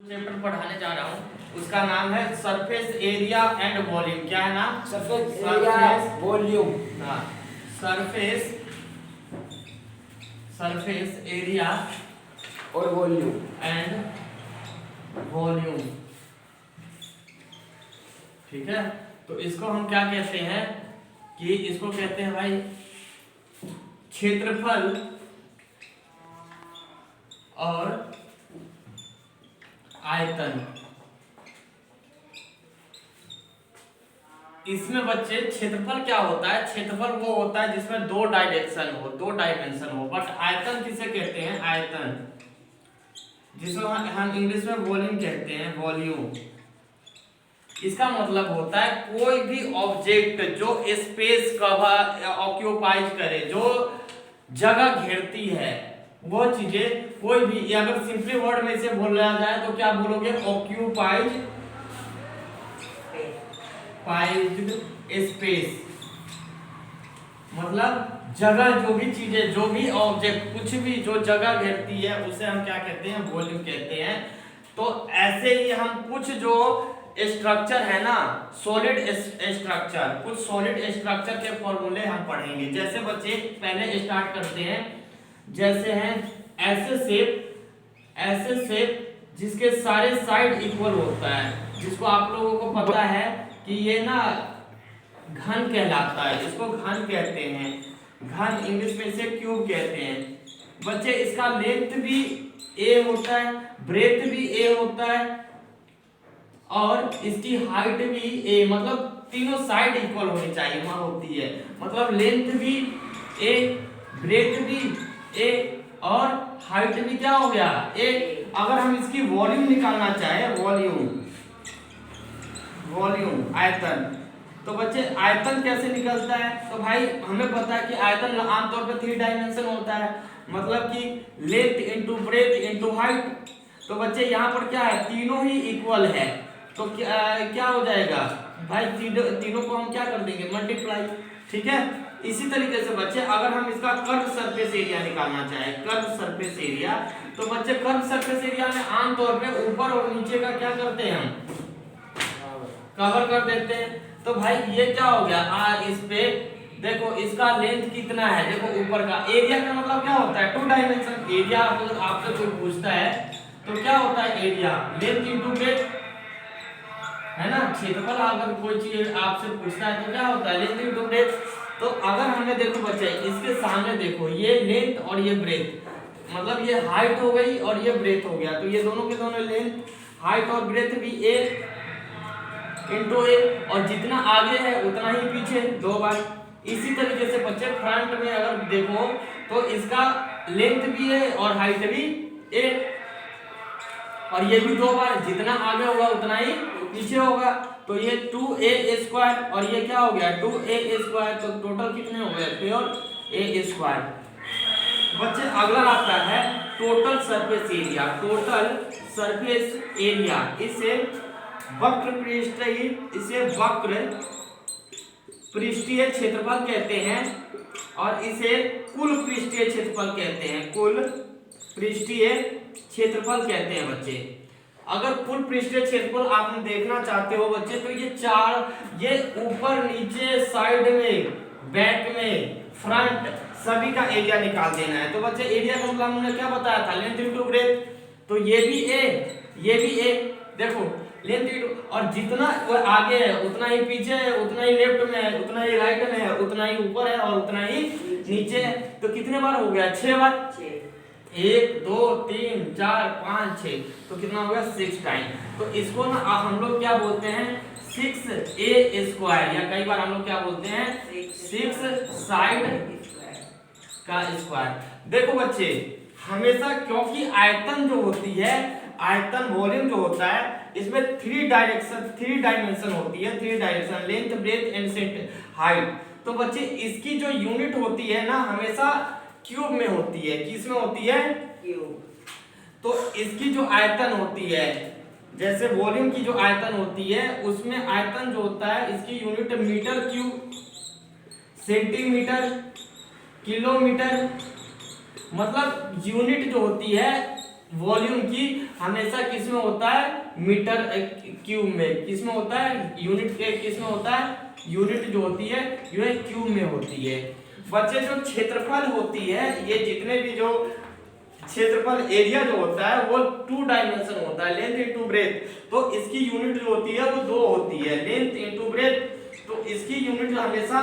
Chapter पढ़ाने जा रहा हूँ, उसका नाम है सरफेस एरिया एंड वॉल्यूम। क्या है नाम? Surface area volume. हाँ, सरफेस एरिया और वॉल्यूम एंड वॉल्यूम। ठीक है, तो इसको हम क्या कहते हैं कि इसको कहते हैं भाई क्षेत्रफल और आयतन। इसमें बच्चे क्षेत्रफल क्या होता है? क्षेत्रफल वो होता है जिसमें दो डायमेंशन हो। बट आयतन किसे कहते हैं? आयतन, जिसको हम इंग्लिश में वॉल्यूम कहते हैं, वॉल्यूम। इसका मतलब होता है कोई भी ऑब्जेक्ट जो स्पेस कवर ऑक्यूपाइज करे, जो जगह घेरती है, वो चीजें कोई भी, अगर सिंपली वर्ड में से बोला जाए तो क्या बोलोगे? Occupies space. मतलब जगह, जो भी चीजें, जो भी ऑब्जेक्ट, कुछ भी जो जगह घेरती है उसे हम क्या कहते हैं? वॉल्यूम कहते हैं। तो ऐसे ही हम कुछ जो स्ट्रक्चर है ना, सॉलिड स्ट्रक्चर, कुछ सॉलिड स्ट्रक्चर के फॉर्मूले हम पढ़ेंगे। जैसे बच्चे पहले स्टार्ट करते हैं, जैसे हैं ऐसे शेप जिसके सारे साइड इक्वल होता है, जिसको आप लोगों को पता है कि ये ना घन कहलाता है, इसको घन कहते हैं। घन इंग्लिश में इसे क्यूब कहते हैं। बच्चे इसका लेंथ भी a होता है, ब्रेथ भी a होता है और इसकी हाइट भी a, मतलब तीनों साइड इक्वल होनी चाहिए, वहां होती है। मतलब लेंथ भी a, ब्रेथ भी a और हाइट भी क्या हो गया? a। अगर हम इसकी वॉल्यूम निकालना चाहे, वॉल्यूम आयतन, तो बच्चे आयतन कैसे निकलता है? तो भाई हमें पता है कि आयतन आमतौर पर 3 डायमेंशन होता है, मतलब कि length into breadth into height. तो बच्चे यहाँ पर क्या है? तीनों ही इक्वल है, तो क्या हो जाएगा भाई? तीनों को हम क्या कर देंगे? मल्टीप्लाई। ठीक है, इसी तरीके से बच्चे अगर हम इसका कर्व सरफेस एरिया निकालना चाहे, कर्व सरफेस एरिया, तो बच्चे कर्व सरफेस एरिया में आमतौर पे ऊपर और नीचे का क्या करते हैं? हम कवर कर देते हैं। तो भाई ये क्या हो गया? इस पे देखो, इसका लेंथ कितना है, देखो ऊपर का। एरिया का मतलब क्या होता है? 2 डायमेंशन एरिया। अगर आपसे कोई पूछता है तो क्या होता है? एरिया लेंथ इनटू ब्रेथ, है ना। क्षेत्रफल अगर कोई चीज आपसे पूछता है तो क्या होता है? Length into breadth. तो अगर हमने देखो बच्चे इसके सामने देखो, ये लेंथ और ये ब्रेथ, मतलब ये हाइट हो गई और ये ब्रेथ हो गया, तो ये दोनों के दोनों लेंथ, हाइट और ब्रेथ भी a इंटू ए, और जितना आगे है उतना ही पीछे 2 बार। इसी तरीके से बच्चे फ्रंट में अगर देखो तो इसका लेंथ भी है और हाइट भी a, और ये भी 2 बार, जितना आगे होगा उतना ही पीछे होगा। तो ये 2a² और ये क्या हो गया? 2a²। तो टोटल कितने हो गए? Pure a²। बच्चे अगला आता है total surface area. Total surface area, इसे वक्र पृष्ठीय क्षेत्रफल कहते हैं और इसे कुल पृष्ठीय क्षेत्रफल कहते हैं। कुल पृष्ठीय क्षेत्रफल कहते हैं बच्चे। अगर कुल पृष्ठीय क्षेत्रफल आपने देखना चाहते हो बच्चे, तो ये ऊपर नीचे साइड में, बैक में, फ्रंट, सभी का एरिया निकाल देना है। तो बच्चे एरिया का मतलब हमने क्या बताया था? Length into breadth. तो ये भी a, ये भी a। देखो लेंथ इनटू, और जितना वो आगे है उतना ही पीछे है, उतना ही लेफ्ट में है, उतना ही राइट में है, उतना ही ऊपर है और उतना ही नीचे है। तो कितने बार हो गया? 6 बार। 1 2 3 4 5 6, तो कितना हो गया? 6 टाइम। तो इसको ना हम लोग क्या बोलते हैं? 6a², या कई बार हम लोग क्या बोलते हैं? 6 साइड का स्क्वायर। देखो बच्चे हमेशा, क्योंकि आयतन जो होती है, आयतन वॉल्यूम जो होता है, इसमें 3 डायमेंशन होती है। 3 dimension, length breadth and height. तो बच्चे इसकी जो यूनिट होती है ना, हमेशा क्यूब में होती है। किस में होती है? क्यूब। तो इसकी जो आयतन होती है, जैसे वॉल्यूम की जो आयतन होती है, उसमें आयतन जो होता है इसकी unit metre cube, centimetre, kilometre, मतलब यूनिट जो होती है वॉल्यूम की हमेशा किस में होता है, मीटर क्यूब में। किस में होता है, यूनिट के किस में होता है, यूनिट जो होती है यूनिट क्यूब में होती है। बच्चे जो क्षेत्रफल होती है, ये जितने भी जो क्षेत्रफल एरिया जो होता है वो 2 डायमेंशन होता है, लेंथ इनटू ब्रेथ। तो इसकी यूनिट जो होती है वो 2 होती है, लेंथ इनटू ब्रेथ। तो इसकी यूनिट हमेशा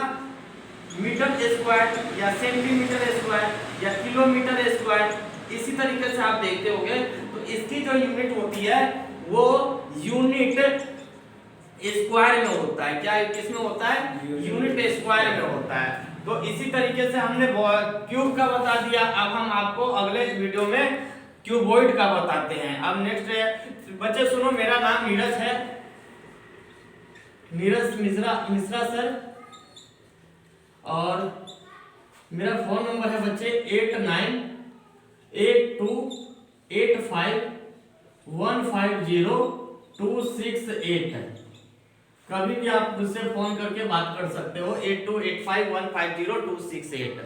मीटर स्क्वायर या सेंटीमीटर स्क्वायर या किलोमीटर स्क्वायर, इसी तरीके से आप देखते होंगे। तो इसकी जो यूनिट होती है वो यूनिट स्क्वायर में होता है। क्या किसमें होता है, यूनिट स्क्वायर में होता है। तो इसी तरीके से हमने क्यूब का बता दिया। अब हम आपको अगले वीडियो में क्यूबॉइड का बताते हैं। अब नेक्स्ट बच्चे सुनो, मेरा नाम नीरज है, नीरज मिश्रा सर, और मेरा फोन नंबर है बच्चे 898285150268। कभी भी आप मुझसे फोन करके बात कर सकते हो, 8285150268।